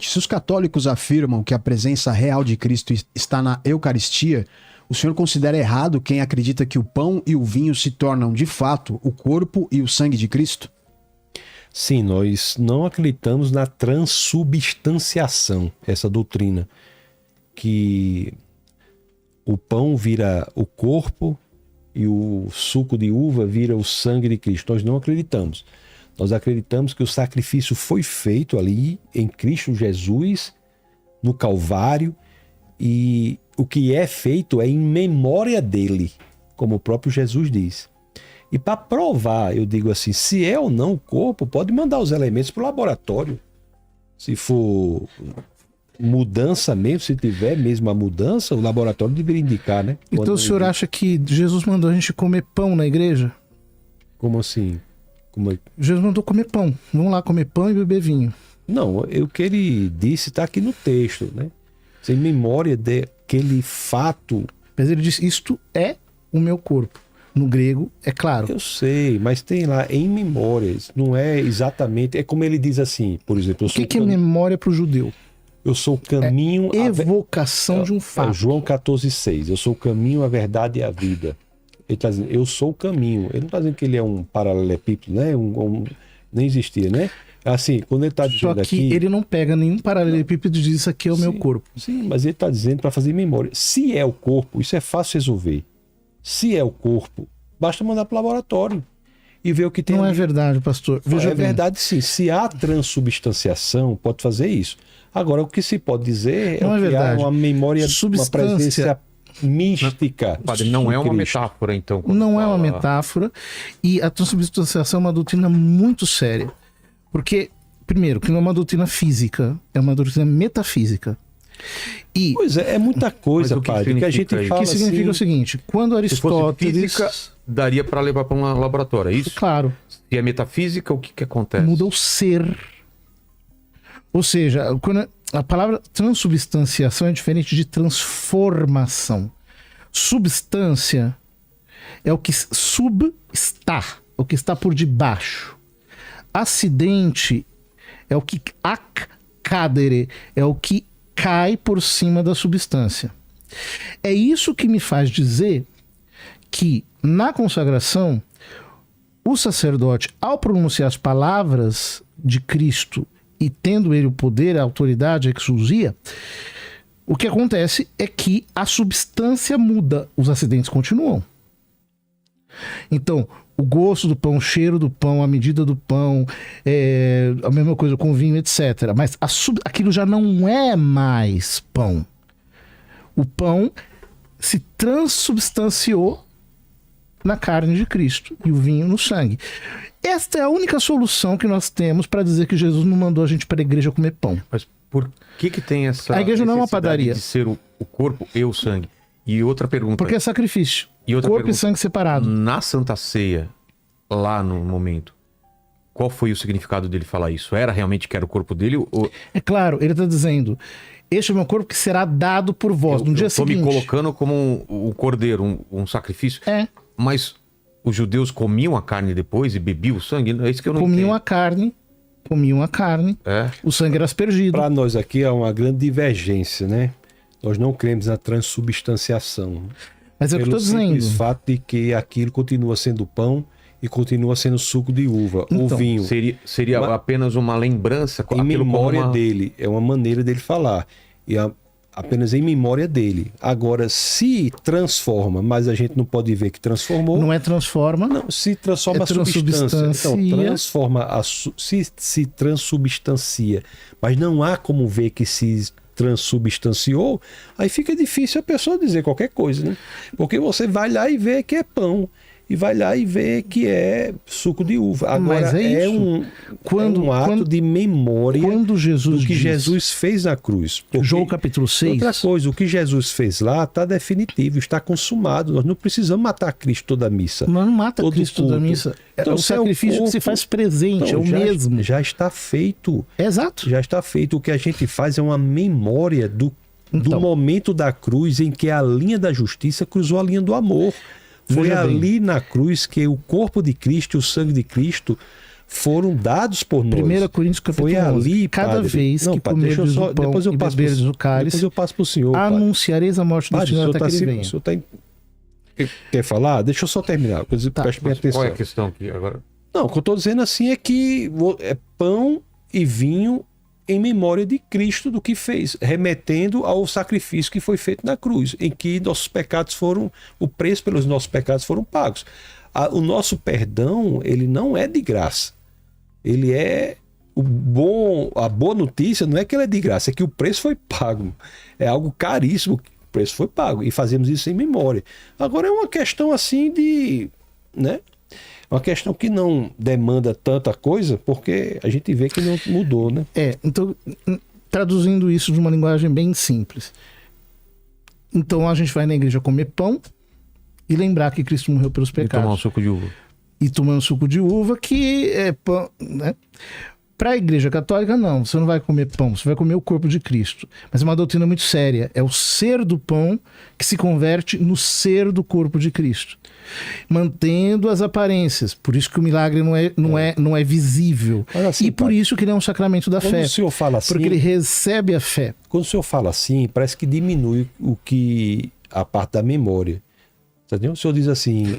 seguinte: se os católicos afirmam que a presença real de Cristo está na Eucaristia, o senhor considera errado quem acredita que o pão e o vinho se tornam, de fato, o corpo e o sangue de Cristo? Sim, nós não acreditamos na transubstanciação, essa doutrina, que o pão vira o corpo e o suco de uva vira o sangue de Cristo. Nós não acreditamos. Nós acreditamos que o sacrifício foi feito ali em Cristo Jesus, no Calvário, e o que é feito é em memória dele, como o próprio Jesus diz. E para provar, eu digo assim, se é ou não o corpo, pode mandar os elementos para o laboratório. Se for mudança mesmo, se tiver mesmo a mudança, o laboratório deveria indicar, né? Então o senhor acha que Jesus mandou a gente comer pão na igreja? Como assim? Jesus mandou comer pão. Vamos lá comer pão e beber vinho. Não, o que ele disse está aqui no texto, né? Sem memória daquele fato. Mas ele disse, isto é o meu corpo. No grego, é claro. Eu sei, mas tem lá em memórias. Não é exatamente... É como ele diz assim, por exemplo... O que é memória para o judeu? Eu sou o caminho... É evocação de um fato. João 14,6. Eu sou o caminho, a verdade e a vida. Ele está dizendo, eu sou o caminho. Ele não está dizendo que ele é um paralelepípedo, né? Nem existia, né? Assim, quando ele está dizendo aqui... Só que ele não pega nenhum paralelepípedo e diz, isso aqui é o meu corpo. Sim, mas ele está dizendo para fazer memória. Se é o corpo, isso é fácil resolver. Se é o corpo, basta mandar para o laboratório e ver o que tem. Não ali. É verdade, pastor. Veja é bem. Verdade, sim. Se há transubstanciação, pode fazer isso. Agora, o que se pode dizer não é que há verdade. uma memória, uma presença mística. Padre, não é uma metáfora, então. Não é uma metáfora. E a transubstanciação é uma doutrina muito séria. Porque, primeiro, que não é uma doutrina física, é uma doutrina metafísica. E, pois é muita coisa, padre, que a gente fala. O que significa o seguinte: quando Aristóteles. Se fosse física, daria para levar para um laboratório, é isso? Claro. E a metafísica, o que acontece? Muda o ser. Ou seja, quando a palavra transubstanciação é diferente de transformação. Substância é o que substá, o que está por debaixo. Acidente é o que accadere, é o que cai por cima da substância. É isso que me faz dizer que na consagração o sacerdote, ao pronunciar as palavras de Cristo e tendo ele o poder, a autoridade, a exousia, o que acontece é que a substância muda, os acidentes continuam. Então, o gosto do pão, o cheiro do pão, a medida do pão, a mesma coisa com vinho, etc. Mas aquilo já não é mais pão. O pão se transubstanciou na carne de Cristo e o vinho no sangue. Esta é a única solução que nós temos para dizer que Jesus não mandou a gente para a igreja comer pão. Mas por que tem essa... A igreja não é uma padaria. De ser o corpo e o sangue? E outra pergunta... Porque é sacrifício. E outra corpo pergunta, e sangue separado. Na Santa Ceia, lá no momento, qual foi o significado dele falar isso? Era realmente que era o corpo dele? Ou... É claro, ele está dizendo, este é o meu corpo que será dado por vós no dia seguinte. Estou me colocando como um cordeiro, um sacrifício. É. Mas os judeus comiam a carne depois e bebiam o sangue? É isso que eu não comiam entendo. Comiam a carne, o sangue era aspergido. Para nós aqui é uma grande divergência, né? Nós não cremos na transubstanciação. Mas é o que eu estou dizendo. Pelo simples fato de que aquilo continua sendo pão e continua sendo suco de uva. Então, o vinho. Seria apenas uma lembrança? Em memória dele. É uma maneira dele falar. E apenas em memória dele. Agora, se transforma, mas a gente não pode ver que transformou. Não é transforma. Não, se transforma a substância. Então, transforma, se transubstancia. Mas não há como ver que se transubstanciou, aí fica difícil a pessoa dizer qualquer coisa, né? Porque você vai lá e vê que é pão. E vai lá e vê que é suco de uva. Agora, é um ato de memória do que Jesus fez na cruz. Porque, João capítulo 6. Outra coisa, o que Jesus fez lá está definitivo, está consumado. Nós não precisamos matar Cristo toda a missa. Não mata Cristo toda a missa. Então, o sacrifício que se faz presente, então, é o mesmo. Já está feito. Exato. Já está feito. O que a gente faz é uma memória do momento da cruz em que a linha da justiça cruzou a linha do amor. Foi ali na cruz que o corpo de Cristo e o sangue de Cristo foram dados por nós. 1 Coríntios capítulo Foi 11. ali, Cada padre. vez Não, que padre, deixa eu comerdes só- o pão depois eu e passo beberdes pro- o cálice, Depois eu passo pro senhor, padre. anunciareis a morte do Padre, o Senhor senhor até tá que ele assim, venha. o senhor tá quer falar? Deixa eu só terminar. Preste minha atenção. Qual é a questão aqui agora? Não, o que eu estou dizendo assim é que é pão e vinho em memória de Cristo do que fez, remetendo ao sacrifício que foi feito na cruz, em que nossos pecados foram, o preço pelos nossos pecados foram pagos. O nosso perdão, ele não é de graça. Ele é a boa notícia não é que ele é de graça, é que o preço foi pago. É algo caríssimo, o preço foi pago e fazemos isso em memória. Agora é uma questão assim de, né? Uma questão que não demanda tanta coisa, porque a gente vê que não mudou, né? Então, traduzindo isso de uma linguagem bem simples. Então a gente vai na igreja comer pão e lembrar que Cristo morreu pelos E tomar um pecados. suco de uva. E tomando suco de uva, que é pão, né? Para a igreja católica, não. Você não vai comer pão, você vai comer o corpo de Cristo. Mas é uma doutrina muito séria. É o ser do pão que se converte no ser do corpo de Cristo. Mantendo as aparências. Por isso que o milagre não é visível. Mas assim, e por pai, isso que ele é um sacramento da quando fé. o senhor fala assim, Porque ele recebe a fé. quando o senhor fala assim, parece que diminui a parte da memória. Entendeu? O senhor diz assim,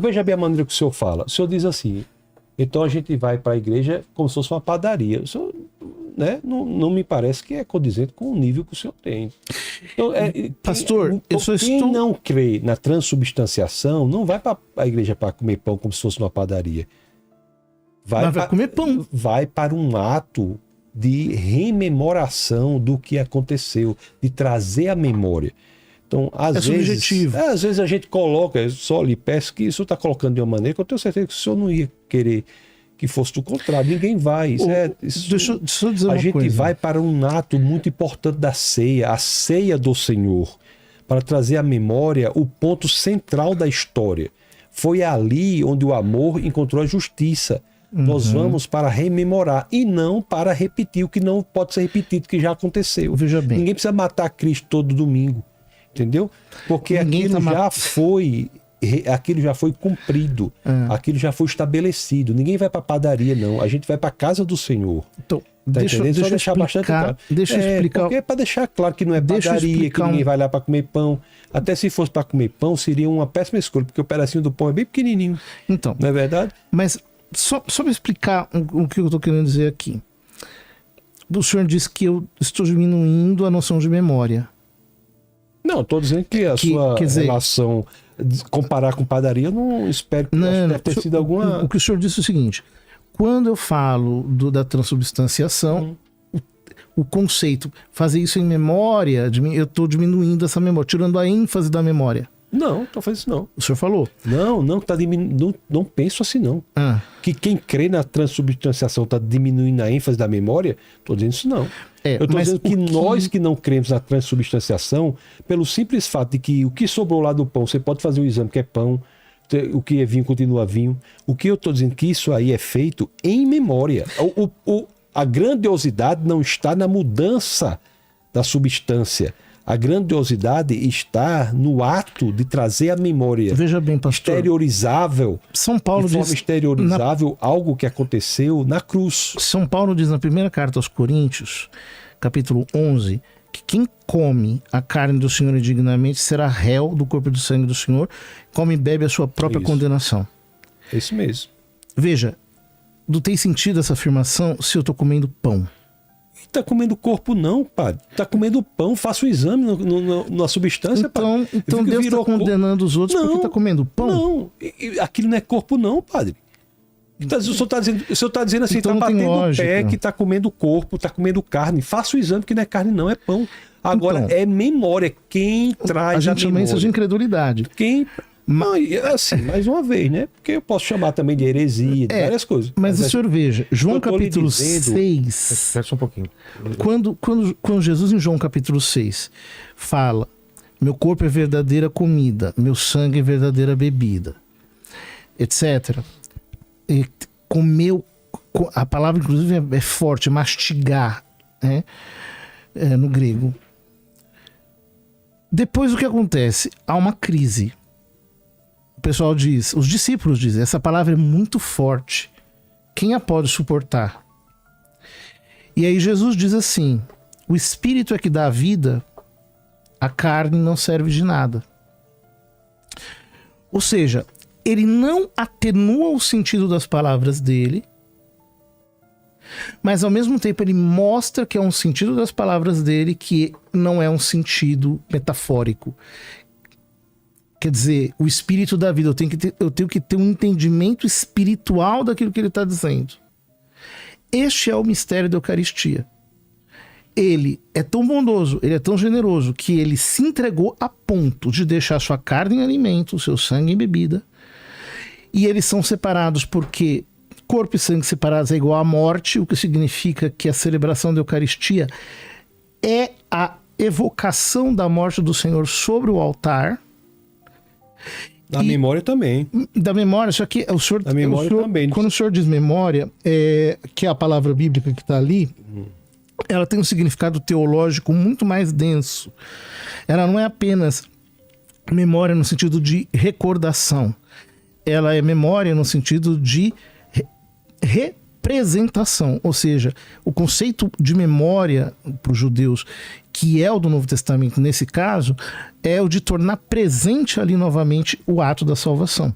veja bem a maneira que o senhor fala. O senhor diz assim, então a gente vai para a igreja como se fosse uma padaria. O senhor, né, não me parece que é condizente com o nível que o senhor tem. Então, Pastor, eu só quem estou... não crê na transubstanciação não vai para a igreja para comer pão como se fosse uma padaria. Mas vai comer pão. Vai para um ato de rememoração do que aconteceu, de trazer a memória. Então, às vezes a gente coloca, eu só lhe peço que isso está colocando de uma maneira que eu tenho certeza que o senhor não ia querer que fosse do contrário. Ninguém vai. Deixa eu dizer uma a gente coisa. vai para um ato muito importante da ceia, a ceia do Senhor, para trazer à memória o ponto central da história. Foi ali onde o amor encontrou a justiça. Nós vamos para rememorar e não para repetir o que não pode ser repetido, que já aconteceu. Veja bem. Ninguém precisa matar Cristo todo domingo. Entendeu? Porque aquilo já foi cumprido, aquilo já foi estabelecido. Ninguém vai para a padaria, não. A gente vai para a casa do Senhor. Então, Tá deixa eu explicar. Porque é para deixar claro que não é padaria, que ninguém vai lá para comer pão. Até se fosse para comer pão, seria uma péssima escolha, porque o pedacinho do pão é bem pequenininho. Então, não é verdade? Mas só para explicar o que eu estou querendo dizer aqui. O senhor disse que eu estou diminuindo a noção de memória. Não, estou dizendo que a sua relação, comparar com padaria, eu não espero que deve ter sido alguma... O que o senhor disse é o seguinte, quando eu falo da transubstanciação, o conceito, fazer isso em memória, eu estou diminuindo essa memória, tirando a ênfase da memória. Não, estou fazendo isso não. O senhor falou? Não penso assim não. Que quem crê na transubstanciação está diminuindo a ênfase da memória, estou dizendo isso não. Eu estou dizendo que nós que não cremos na transubstanciação, pelo simples fato de que o que sobrou lá do pão, você pode fazer o exame que é pão, o que é vinho continua vinho. O que eu estou dizendo que isso aí é feito em memória. A grandiosidade não está na mudança da substância. A grandiosidade está no ato de trazer a memória. Veja bem, pastor. Exteriorizável. São Paulo de forma diz, exteriorizável algo que aconteceu na cruz. São Paulo diz na primeira carta aos Coríntios, capítulo 11, que quem come a carne do Senhor indignamente será réu do corpo e do sangue do Senhor, come e bebe a sua própria condenação. É isso mesmo. Veja, não tem sentido essa afirmação se eu estou comendo pão. Está comendo corpo não, padre. Está comendo pão, faça o exame na substância, padre. Então Deus está condenando os outros porque está comendo pão? Não, aquilo não é corpo não, padre. O senhor está dizendo assim, está batendo o pé que está comendo corpo, está comendo carne. Faça o exame que não é carne não, é pão. Agora, é memória. Quem traz a gente chama isso de incredulidade. Assim, mais uma vez, né? Porque eu posso chamar também de heresia, de várias coisas. Mas o senhor veja, João capítulo 6... Espera só um pouquinho. Quando Jesus, em João capítulo 6, fala: meu corpo é verdadeira comida, meu sangue é verdadeira bebida, etc. E comeu, a palavra inclusive é forte, mastigar, né? No grego. Depois o que acontece? Há uma crise. O pessoal diz, os discípulos dizem, essa palavra é muito forte. quem a pode suportar? E aí Jesus diz assim: o Espírito é que dá a vida, a carne não serve de nada. Ou seja, ele não atenua o sentido das palavras dele, mas ao mesmo tempo ele mostra que é um sentido das palavras dele que não é um sentido metafórico. Quer dizer, o Espírito da vida, eu tenho que ter um entendimento espiritual daquilo que ele está dizendo. Este é o mistério da Eucaristia. Ele é tão bondoso, ele é tão generoso, que ele se entregou a ponto de deixar sua carne em alimento, seu sangue em bebida. E eles são separados porque corpo e sangue separados é igual à morte, o que significa que a celebração da Eucaristia é a evocação da morte do Senhor sobre o altar. Da memória também. Da memória, só que o senhor, da memória também. Quando o senhor diz memória, que é a palavra bíblica que está ali, ela tem um significado teológico muito mais denso. Ela não é apenas memória no sentido de recordação. Ela é memória no sentido de representação. Ou seja, o conceito de memória para os judeus, que é o do Novo Testamento nesse caso, é o de tornar presente ali novamente o ato da salvação.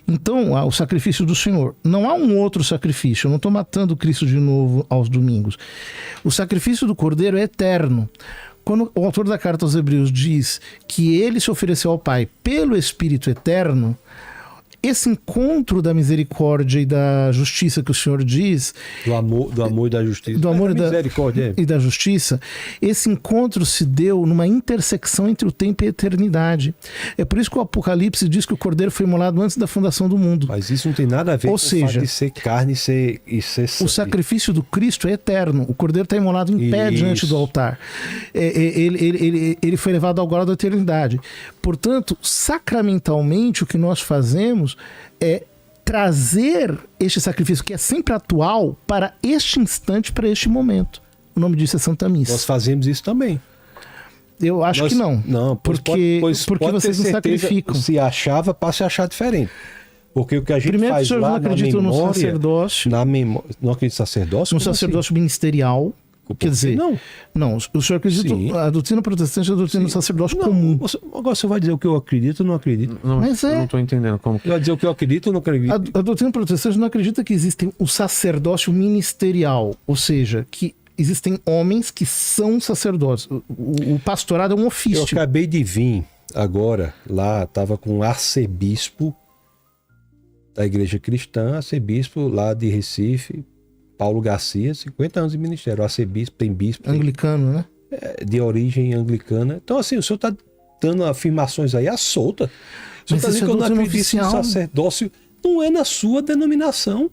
Então, o sacrifício do Senhor. Não há um outro sacrifício. Eu não estou matando Cristo de novo aos domingos. O sacrifício do Cordeiro é eterno. Quando o autor da carta aos Hebreus diz que ele se ofereceu ao Pai pelo Espírito eterno, esse encontro da misericórdia e da justiça que o Senhor diz... Do amor e da justiça. Do amor misericórdia. E da justiça. Esse encontro se deu numa intersecção entre o tempo e a eternidade. É por isso que o Apocalipse diz que o Cordeiro foi imolado antes da fundação do mundo. Mas isso não tem nada a ver com o fato de ser carne e ser sangue. O sacrifício do Cristo é eterno. O Cordeiro está imolado em pé diante do altar. Ele foi levado ao glória da eternidade. Portanto, sacramentalmente, o que nós fazemos é trazer este sacrifício, que é sempre atual, para este instante, para este momento. O nome disso é Santa Missa. Nós fazemos isso também. Eu acho que não. Não, porque vocês não sacrificam. Se achava, passa a achar diferente. Porque o que a gente primeiro, faz lá não acredita no sacerdócio. Não acredita no sacerdócio? No sacerdócio ministerial. Quer dizer, não, o senhor acredita, a doutrina protestante é a doutrina do sacerdócio comum. Agora você vai dizer o que eu acredito ou não acredito? Mas eu não estou entendendo como. Você vai dizer o que eu acredito ou não acredito? A doutrina protestante não acredita que existe o sacerdócio ministerial, ou seja, que existem homens que são sacerdotes. O pastorado é um ofício. Eu acabei de vir agora, lá estava com um arcebispo da igreja cristã, arcebispo lá de Recife, Paulo Garcia, 50 anos de ministério, arcebispo, tem bispo. Anglicano, né? De origem anglicana. Então, assim, o senhor está dando afirmações aí à solta. O senhor está dizendo que eu não acredito no sacerdócio. Não é na sua denominação.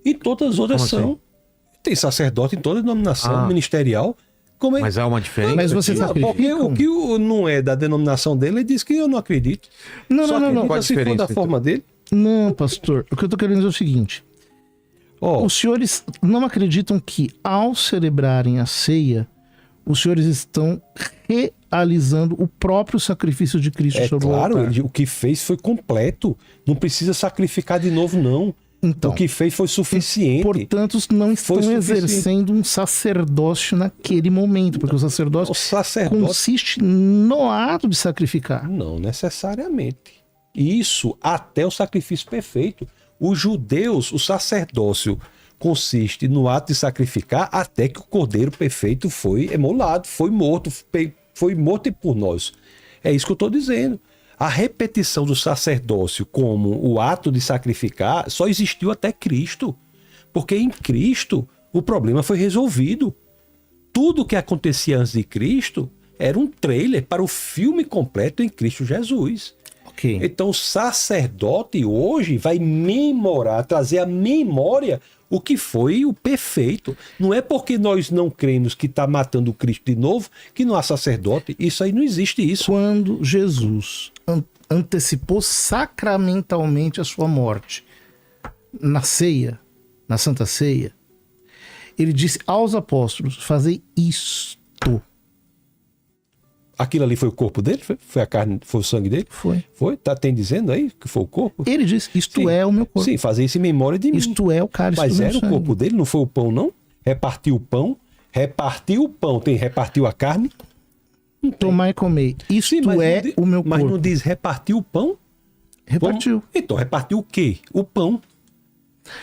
E todas as outras são. Assim? Tem sacerdote em toda denominação ministerial. Como é? Mas há uma diferença. Mas você sabe porque o que não é da denominação dele, ele diz que eu não acredito. Não. Qual a diferença da forma dele? Não, pastor. O que eu estou querendo dizer é o seguinte. Os senhores não acreditam que, ao celebrarem a ceia, os senhores estão realizando o próprio sacrifício de Cristo sobre o altar? Claro, o que fez foi completo. Não precisa sacrificar de novo, não. Então, o que fez foi suficiente. Portanto, não estão exercendo um sacerdócio naquele momento, porque o sacerdócio consiste no ato de sacrificar. Não necessariamente. Isso até o sacrifício perfeito. Os judeus, o sacerdócio consiste no ato de sacrificar até que o cordeiro perfeito foi emolado, foi morto por nós. É isso que eu estou dizendo. A repetição do sacerdócio como o ato de sacrificar só existiu até Cristo. Porque em Cristo o problema foi resolvido. Tudo o que acontecia antes de Cristo era um trailer para o filme completo em Cristo Jesus. Okay. Então o sacerdote hoje vai trazer à memória o que foi o perfeito. Não é porque nós não cremos que está matando o Cristo de novo que não há sacerdote. Isso aí não existe isso. Quando Jesus antecipou sacramentalmente a sua morte na ceia, na Santa Ceia, ele disse aos apóstolos: fazei isto Aquilo ali foi o corpo dele? Foi a carne, foi o sangue dele? Foi. Foi? Tem dizendo aí que foi o corpo? Ele diz, isto Sim. é o meu corpo. Sim, fazer isso em memória de mim. Isto é o cálice Mas do meu era o sangue. corpo dele, não foi o pão, não? Repartiu o pão, repartiu a carne. Tomar e comer. Isto Sim, mas é não di- o meu Mas corpo. não diz repartiu o pão? Repartiu. Então, repartiu o quê? O pão.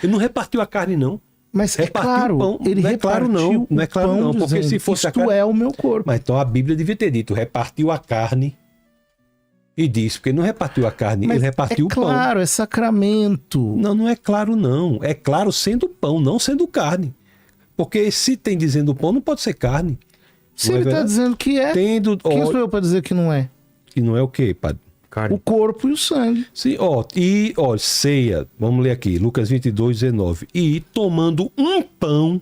Ele não repartiu a carne, não. Mas é Repartiu claro, o pão. ele Não é claro, repartiu não. Não é o claro, pão não, porque dizendo, se fosse a isto carne- é o meu corpo. Mas então a Bíblia devia ter dito, repartiu a carne e disse, porque ele não repartiu a carne, Mas ele repartiu é o pão. claro, é sacramento. Não, não é claro, não. É claro sendo pão, não sendo carne. Porque se tem dizendo pão, não pode ser carne. Se Não é ele está verdade? dizendo que é, Tendo, quem ó, sou eu para dizer que não é? que não é o quê, padre? Carne. O corpo e o sangue. Sim, ceia, vamos ler aqui, Lucas 22, 19. E tomando um pão,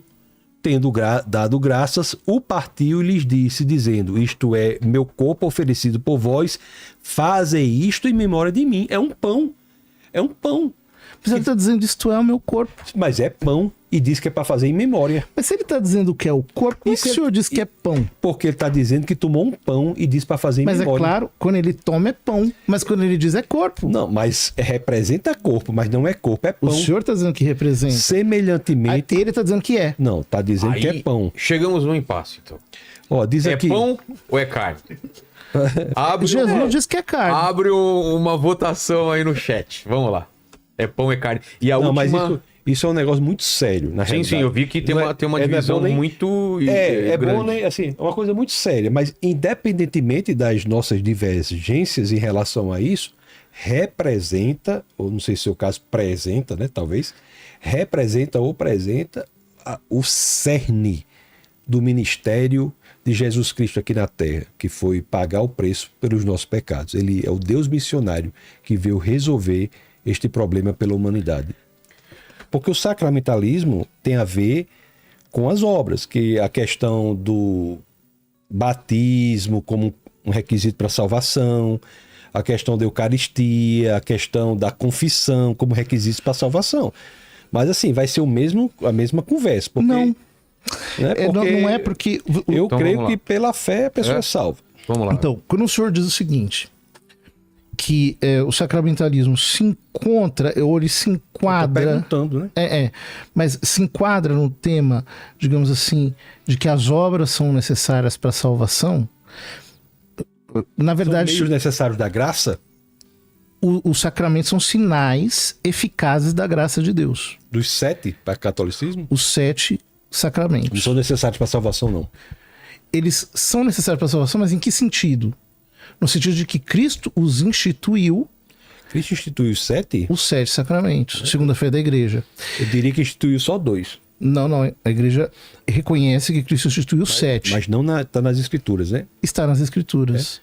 tendo dado graças, o partiu e lhes disse, dizendo, isto é meu corpo oferecido por vós, fazei isto em memória de mim. É um pão, Mas ele está dizendo isto é o meu corpo. mas é pão e diz que é para fazer em memória. Mas se ele está dizendo que é o corpo, por que Isso o é- senhor diz que é pão? Porque ele está dizendo que tomou um pão e diz para fazer em Mas é memória. claro, quando ele toma é pão. Mas quando ele diz é corpo. Não, mas representa corpo, mas não é corpo, é O pão. senhor está dizendo que representa. Semelhantemente, Ele está dizendo que é. não, está dizendo que é Aí, pão. chegamos no impasse, então. Ó, diz É aqui. pão ou é carne? Abre, Jesus diz que é carne. abre uma votação aí no chat. Vamos lá. É pão ou é carne? E a Não, última... mas isso é um negócio muito sério, na Sim, realidade. sim, eu vi que tem Não uma, tem uma não divisão bom nem- muito É grande. bom, né? Assim, é uma coisa muito séria, mas independentemente das nossas divergências em relação a isso, representa, ou não sei se é o caso presenta, né? Talvez, representa ou apresenta o cerne do ministério de Jesus Cristo aqui na Terra, que foi pagar o preço pelos nossos pecados. Ele é o Deus missionário que veio resolver este problema pela humanidade. Porque o sacramentalismo tem a ver com as obras, que a questão do batismo como um requisito para salvação, a questão da Eucaristia, a questão da confissão como requisito para salvação. Mas assim, vai ser a mesma conversa. Porque, Não. né, Não é porque. eu Então, creio vamos lá. que pela fé a pessoa É. é salva. Vamos lá. Então, quando o senhor diz o seguinte, que o sacramentalismo se encontra, ou ele se Tô enquadra. perguntando, né? Mas se enquadra no tema, digamos assim, de que as obras são necessárias para a salvação. Na São verdade, meios necessários da graça, os sacramentos são sinais eficazes da graça de Deus. dos 7 para catolicismo, Os 7 não sacramentos. são necessários para salvação, não. Eles são necessários para a salvação, mas em que sentido? No sentido de que Cristo os instituiu, Cristo instituiu os 7? os 7 sacramentos, segundo a fé da igreja. Eu diria que instituiu só 2. Não, a igreja reconhece que Cristo instituiu 7. Mas não está nas escrituras, né? Está nas escrituras.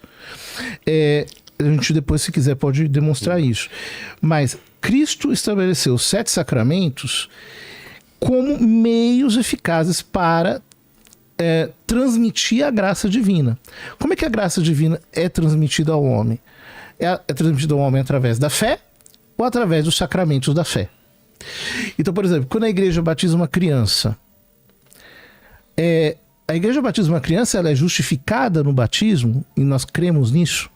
A gente depois, se quiser, pode demonstrar isso. Mas Cristo estabeleceu os 7 sacramentos como meios eficazes para transmitir a graça divina. Como é que a graça divina é transmitida ao homem? É transmitida ao homem através da fé ou através dos sacramentos da fé? Então, por exemplo, quando a igreja batiza uma criança, a igreja batiza uma criança, ela é justificada no batismo, e nós cremos nisso,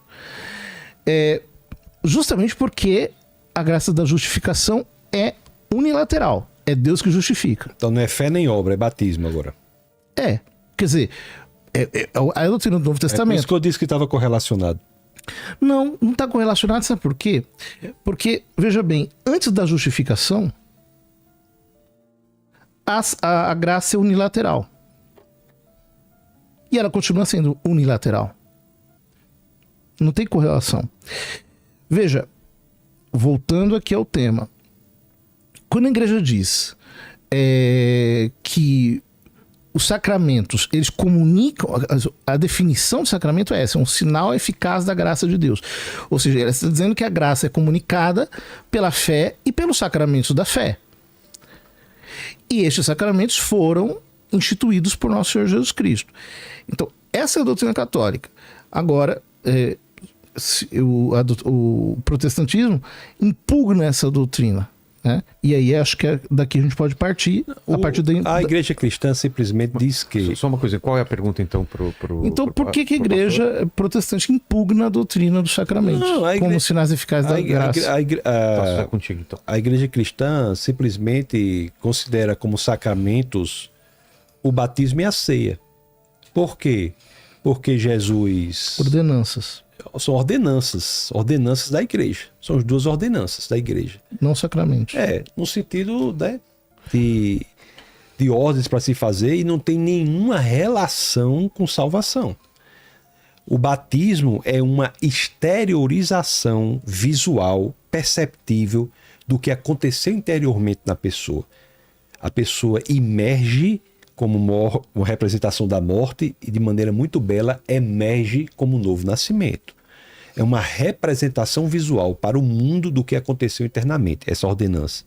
justamente porque a graça da justificação é unilateral. É Deus que justifica. Então não é fé nem obra, é batismo agora. Quer dizer, a doutrina do Novo É por isso Testamento. que eu disse que estava correlacionado. Não está correlacionado, sabe por quê? Porque, veja bem, antes da justificação, a graça é unilateral. E ela continua sendo unilateral. Não tem correlação. Veja, voltando aqui ao tema. Quando a igreja diz que os sacramentos, eles comunicam, a definição de sacramento é essa, é um sinal eficaz da graça de Deus. Ou seja, ela está dizendo que a graça é comunicada pela fé e pelos sacramentos da fé. E estes sacramentos foram instituídos por nosso Senhor Jesus Cristo. Então, essa é a doutrina católica. Agora, o protestantismo impugna essa doutrina. né? E aí acho que daqui a gente pode partir a partir A igreja cristã simplesmente diz que... Só uma coisa, qual é a pergunta então pro Então, por que a igreja protestante impugna a doutrina dos sacramentos como sinais eficazes da graça? Posso contigo, então. A igreja cristã simplesmente considera como sacramentos o batismo e a ceia. Por quê? Porque Jesus... Ordenanças. São ordenanças da igreja. São as duas ordenanças da igreja. Não sacramentos. No sentido, né, de ordens para se fazer, e não tem nenhuma relação com salvação. O batismo é uma exteriorização visual, perceptível, do que aconteceu interiormente na pessoa. A pessoa emerge como uma representação da morte e, de maneira muito bela, emerge como um novo nascimento. É uma representação visual para o mundo do que aconteceu internamente, essa ordenança.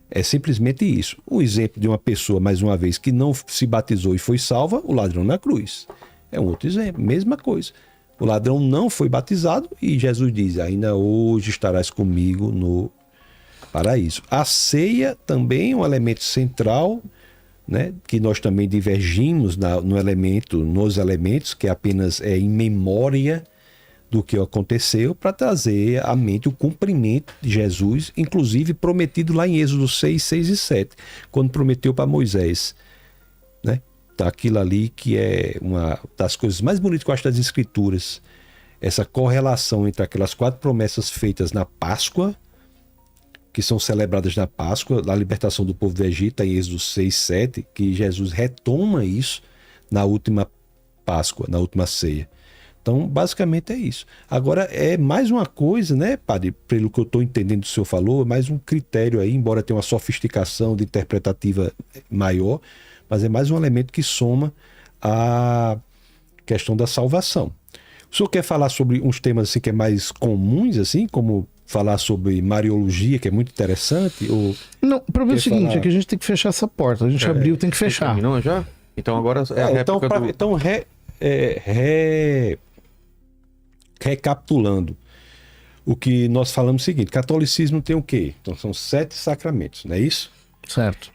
É simplesmente isso. O exemplo de uma pessoa, mais uma vez, que não se batizou e foi salva, o ladrão na cruz. É um outro exemplo, mesma coisa. O ladrão não foi batizado e Jesus diz, ainda hoje estarás comigo no paraíso. A ceia também é um elemento central, né, que nós também divergimos nos elementos, que apenas é em memória do que aconteceu, para trazer à mente o cumprimento de Jesus, inclusive prometido lá em Êxodo 6, 6 e 7, quando prometeu para Moisés, né? Tá aquilo ali que é uma das coisas mais bonitas que eu acho das Escrituras, essa correlação entre aquelas 4 promessas feitas na Páscoa, que são celebradas na Páscoa, na libertação do povo do Egito, em Êxodo 6, 7, que Jesus retoma isso na última Páscoa, na última ceia. Então, basicamente é isso. Agora, é mais uma coisa, né, padre, pelo que eu estou entendendo que o senhor falou, é mais um critério aí, embora tenha uma sofisticação de interpretativa maior, mas é mais um elemento que soma a questão da salvação. O senhor quer falar sobre uns temas assim, que é mais comuns, assim, como falar sobre Mariologia, que é muito interessante? Ou não, o problema é o seguinte, é que a gente tem que fechar essa porta. A gente abriu, tem que fechar. Terminou já? Então agora é a réplica recapitulando, o que nós falamos é o seguinte, catolicismo tem o quê? Então são 7 sacramentos, não é isso? Certo.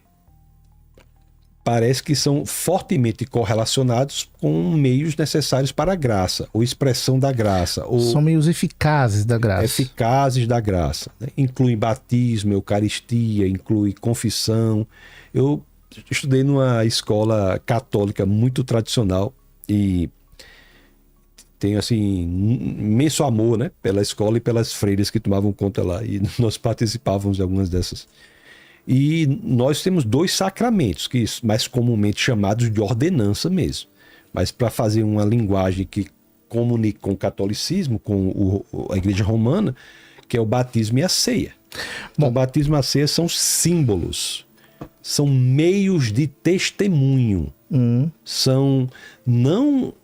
Parece que são fortemente correlacionados com meios necessários para a graça, ou expressão da graça. Ou são meios eficazes da graça. Eficazes da graça. Né? Inclui batismo, eucaristia, inclui confissão. Eu estudei numa escola católica muito tradicional e tenho, assim, imenso amor, né, pela escola e pelas freiras que tomavam conta lá. E nós participávamos de algumas dessas. E nós temos 2 sacramentos, que mais comumente chamados de ordenança mesmo. Mas para fazer uma linguagem que comunique com o catolicismo, com a Igreja Romana, que é o batismo e a ceia. Bom, o batismo e a ceia são símbolos, são meios de testemunho. São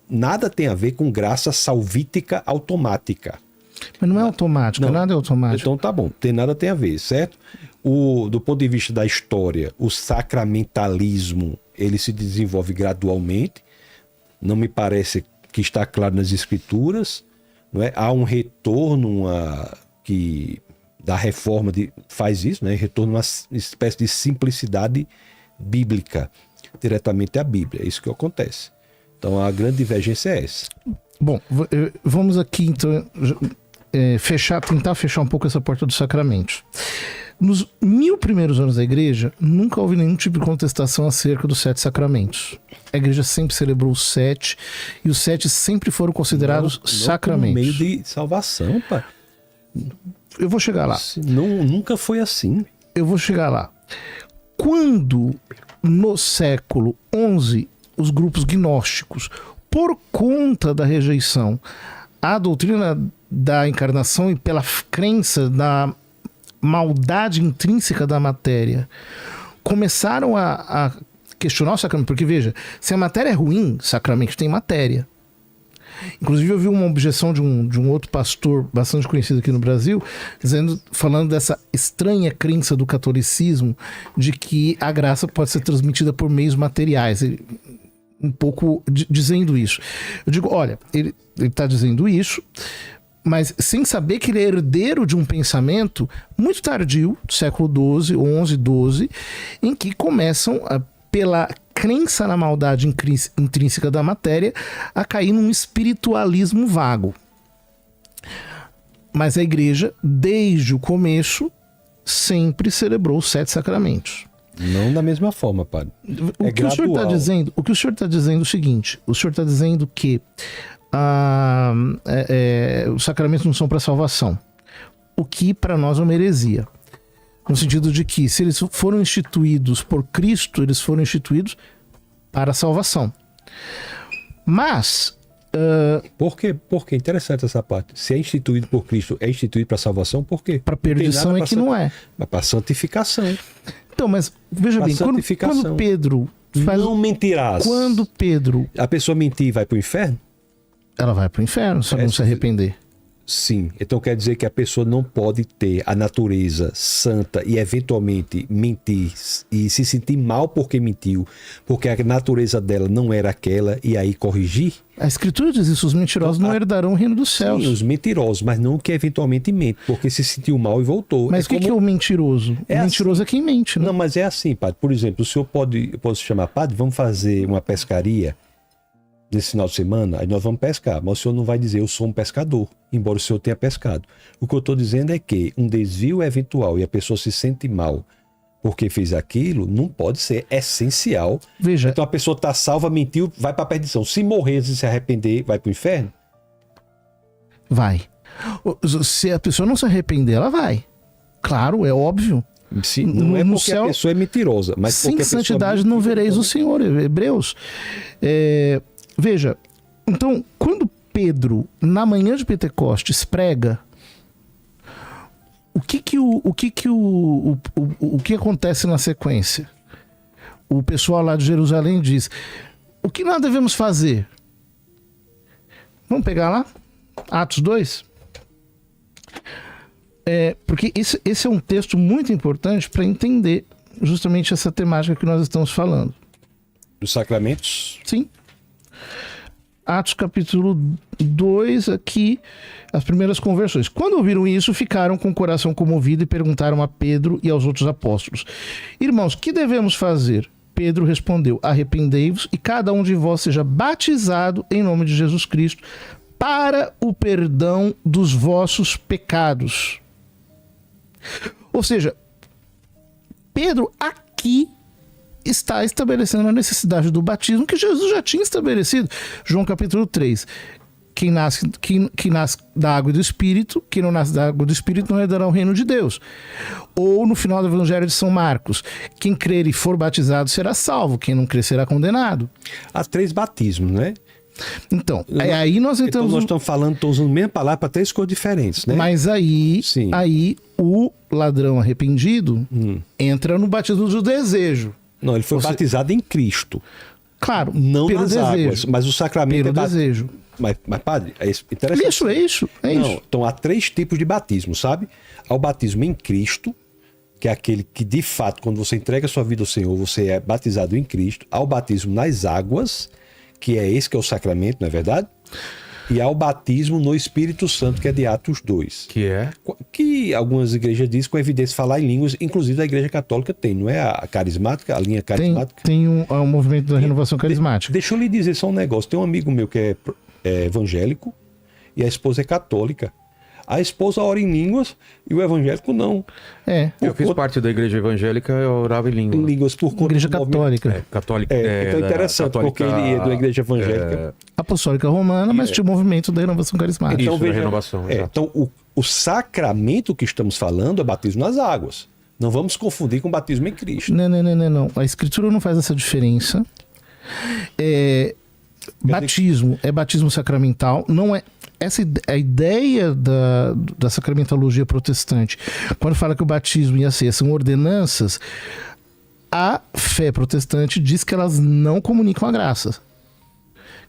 nada tem a ver com graça salvítica automática. Mas não é automático, não. Nada é automático. Então tá bom, nada tem a ver, certo? Do ponto de vista da história, o sacramentalismo, ele se desenvolve gradualmente, não me parece que está claro nas Escrituras, não é? Há um retorno da reforma faz isso, né? Retorno a uma espécie de simplicidade bíblica, diretamente à Bíblia, é isso que acontece. Então a grande divergência é essa. Bom, vamos aqui então tentar fechar um pouco essa porta dos sacramentos. Nos 1000 primeiros anos da igreja, nunca houve nenhum tipo de contestação acerca dos 7 sacramentos. A igreja sempre celebrou os 7 e os 7 sempre foram considerados sacramentos. Não meio de salvação, pá. Eu vou chegar lá. Nunca foi assim. Eu vou chegar lá. Quando no século XI os grupos gnósticos, por conta da rejeição à doutrina da encarnação e pela crença na maldade intrínseca da matéria, começaram a questionar o sacramento. Porque, veja, se a matéria é ruim, sacramento tem matéria. Inclusive, eu vi uma objeção de um outro pastor bastante conhecido aqui no Brasil, falando dessa estranha crença do catolicismo de que a graça pode ser transmitida por meios materiais. Um pouco dizendo isso. Eu digo, olha, ele está dizendo isso, mas sem saber que ele é herdeiro de um pensamento muito tardio, do século XII, XI, em que começam, pela crença na maldade intrínseca da matéria, a cair num espiritualismo vago. Mas a igreja, desde o começo, sempre celebrou os 7 sacramentos. Não da mesma forma, padre. O que o senhor está dizendo é o seguinte: o senhor está dizendo que os sacramentos não são para salvação, o que para nós é uma heresia, no sentido de que, se eles foram instituídos por Cristo, eles foram instituídos para a salvação. Mas por quê? Porque interessante essa parte. Se é instituído por Cristo, é instituído para salvação, por quê? para perdição é que não é. Mas para santificação. Então, mas veja Pra bem, santificação. quando Pedro faz, Não mentirás. quando Pedro, A pessoa mentir e vai para o inferno? ela vai para o inferno se ela não se arrepender. Sim. Então quer dizer que a pessoa não pode ter a natureza santa e eventualmente mentir e se sentir mal porque mentiu, porque a natureza dela não era aquela, e aí corrigir? A Escritura diz isso: os mentirosos não herdarão o reino dos céus. Sim, os mentirosos, mas não que eventualmente mente, porque se sentiu mal e voltou. Mas o que é o mentiroso? É O mentiroso é quem mente, né? Não, mas é assim, padre. Por exemplo, o senhor eu posso chamar, padre, vamos fazer uma pescaria nesse final de semana, aí nós vamos pescar, mas o senhor não vai dizer eu sou um pescador, embora o senhor tenha pescado. O que eu estou dizendo é que um desvio eventual e a pessoa se sente mal porque fez aquilo, não pode ser essencial. Veja, Então a pessoa está salva, mentiu, vai para a perdição. Se morrer e se arrepender, vai para o inferno? vai. Se a pessoa não se arrepender, ela vai. Claro, é óbvio. Sim, não é No porque céu, a pessoa é mentirosa, mas sem porque a pessoa santidade não vereis o Senhor. Hebreus. Veja, então, quando Pedro, na manhã de Pentecostes, prega, o que acontece na sequência? O pessoal lá de Jerusalém diz: o que nós devemos fazer? Vamos pegar lá? Atos 2? Porque esse é um texto muito importante para entender justamente essa temática que nós estamos falando. Dos sacramentos? Sim. Atos capítulo 2, aqui, as primeiras conversões. Quando ouviram isso, ficaram com o coração comovido e perguntaram a Pedro e aos outros apóstolos: irmãos, que devemos fazer? Pedro respondeu: arrependei-vos e cada um de vós seja batizado em nome de Jesus Cristo para o perdão dos vossos pecados. Ou seja, Pedro aqui está estabelecendo a necessidade do batismo que Jesus já tinha estabelecido. João capítulo 3. Quem nasce da água e do Espírito, quem não nasce da água e do Espírito não herdará o reino de Deus. Ou no final do Evangelho de São Marcos: quem crer e for batizado será salvo, quem não crer será condenado. Há 3 batismos, né? Então, aí nós Então entramos... nós estamos falando, estamos usando a mesma palavra para 3 coisas diferentes, né? Mas aí o ladrão arrependido entra no batismo do desejo. Não, ele foi batizado em Cristo. Claro, Não pelo nas desejo. águas, mas o sacramento Pelo desejo. Mas padre, é interessante. É isso. Não, então há 3 tipos de batismo, sabe? Há o batismo em Cristo, que é aquele que de fato, quando você entrega a sua vida ao Senhor, você é batizado em Cristo. Há o batismo nas águas, que é esse que é o sacramento, não é verdade? E há o batismo no Espírito Santo, que é de Atos 2. Que algumas igrejas dizem com evidência falar em línguas, inclusive a igreja católica tem, não é a carismática, a linha carismática? Tem um movimento da renovação carismática. Deixa eu lhe dizer só um negócio. Tem um amigo meu que é evangélico e a esposa é católica. A esposa ora em línguas e o evangélico não. Eu fiz parte da igreja evangélica, eu orava em línguas. Em línguas por conta Igreja do movimento. católica. Católica. Então é interessante, porque ele é da igreja evangélica. Apostólica romana, mas tinha o movimento da renovação carismática. Isso, da veja, renovação. Exato. Então o sacramento que estamos falando é batismo nas águas. Não vamos confundir com batismo em Cristo. Não. A Escritura não faz essa diferença. Batismo é batismo sacramental, não é. Essa a ideia da sacramentologia protestante, quando fala que o batismo e a ceia são ordenanças, a fé protestante diz que elas não comunicam a graça.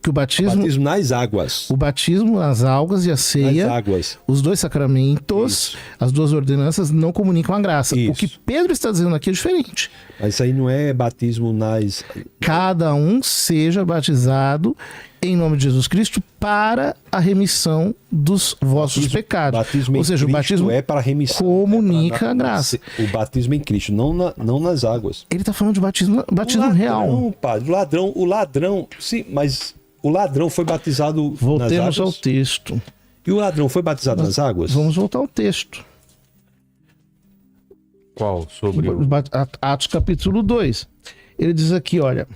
Que o batismo nas águas. O batismo nas águas e a ceia, nas águas. Os 2 sacramentos, isso. As 2 ordenanças não comunicam a graça. Isso. O que Pedro está dizendo aqui é diferente. Mas isso aí não é batismo nas... Cada um seja batizado em nome de Jesus Cristo para a remissão dos vossos pecados. Batismo Ou seja, em o Cristo batismo é para remissão. comunica a graça. O batismo em Cristo, não nas águas. Ele está falando de batismo O real. ladrão, padre, o ladrão, sim, mas o ladrão foi batizado nas Voltemos ao águas? texto. E o ladrão foi batizado nas águas? Vamos voltar ao texto. Qual? Sobre o... Atos capítulo 2. Ele diz aqui, olha: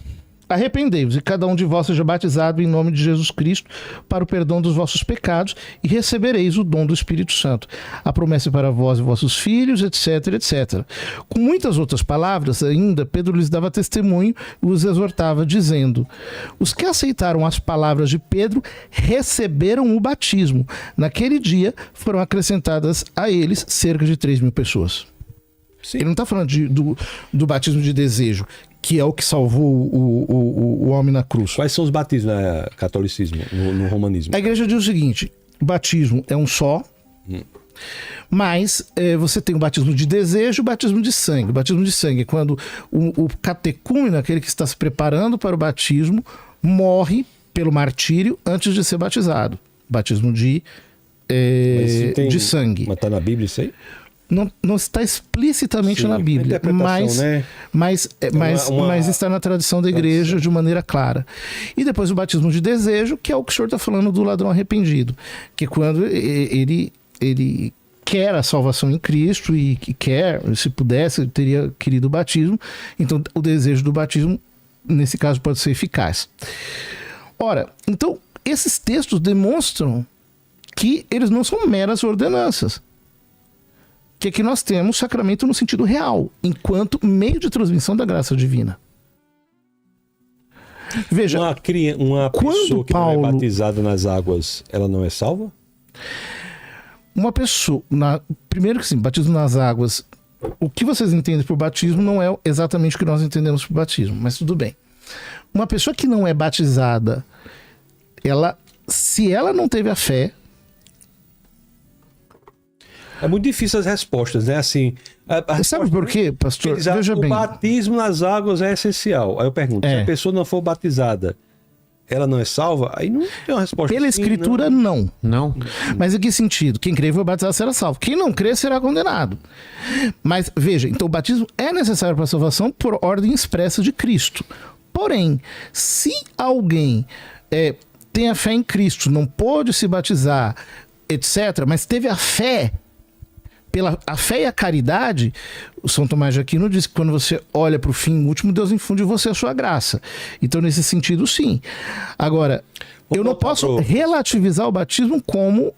arrependei-vos e cada um de vós seja batizado em nome de Jesus Cristo para o perdão dos vossos pecados e recebereis o dom do Espírito Santo. A promessa é para vós e vossos filhos, etc, etc. Com muitas outras palavras ainda, Pedro lhes dava testemunho e os exortava, dizendo: os que aceitaram as palavras de Pedro receberam o batismo. Naquele dia foram acrescentadas a eles cerca de 3.000 pessoas. Sim. Ele não está falando do batismo de desejo, que é o que salvou o homem na cruz. Quais são os batismos no catolicismo, no romanismo? A igreja diz o seguinte: o batismo é um só, mas você tem o batismo de desejo e o batismo de sangue. O batismo de sangue é quando o catecúmeno, aquele que está se preparando para o batismo, morre pelo martírio antes de ser batizado. Batismo de sangue. Mas está na Bíblia isso aí? Não está explicitamente Sim, na Bíblia, interpretação, né? mas está na tradição da igreja de maneira clara. E depois o batismo de desejo, que é o que o senhor está falando do ladrão arrependido, que é quando ele quer a salvação em Cristo e que quer, se pudesse, teria querido o batismo. Então o desejo do batismo, nesse caso, pode ser eficaz. Ora, então esses textos demonstram que eles não são meras ordenanças. Que aqui nós temos sacramento no sentido real, enquanto meio de transmissão da graça divina. Veja, uma pessoa que não é batizada nas águas, ela não é salva? Uma pessoa, primeiro que sim, batismo nas águas, o que vocês entendem por batismo não é exatamente o que nós entendemos por batismo, mas tudo bem. Uma pessoa que não é batizada, se ela não teve a fé... É muito difícil as respostas, né? Assim, sabe por quê, pastor? Veja bem. O batismo nas águas é essencial. Aí eu pergunto, se a pessoa não for batizada, ela não é salva? Aí não tem uma resposta. Pela escritura, não. Não? Mas em que sentido? Quem crê e foi batizado será salvo. Quem não crê será condenado. Mas veja, então o batismo é necessário para a salvação por ordem expressa de Cristo. Porém, se alguém tem a fé em Cristo, não pôde se batizar, etc., mas teve a fé... Pela a fé e a caridade, o São Tomás de Aquino diz que quando você olha para o fim último, Deus infunde em você a sua graça. Então, nesse sentido, sim. Agora, eu não posso relativizar o batismo como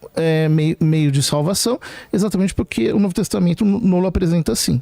meio de salvação, exatamente porque o Novo Testamento não o apresenta assim.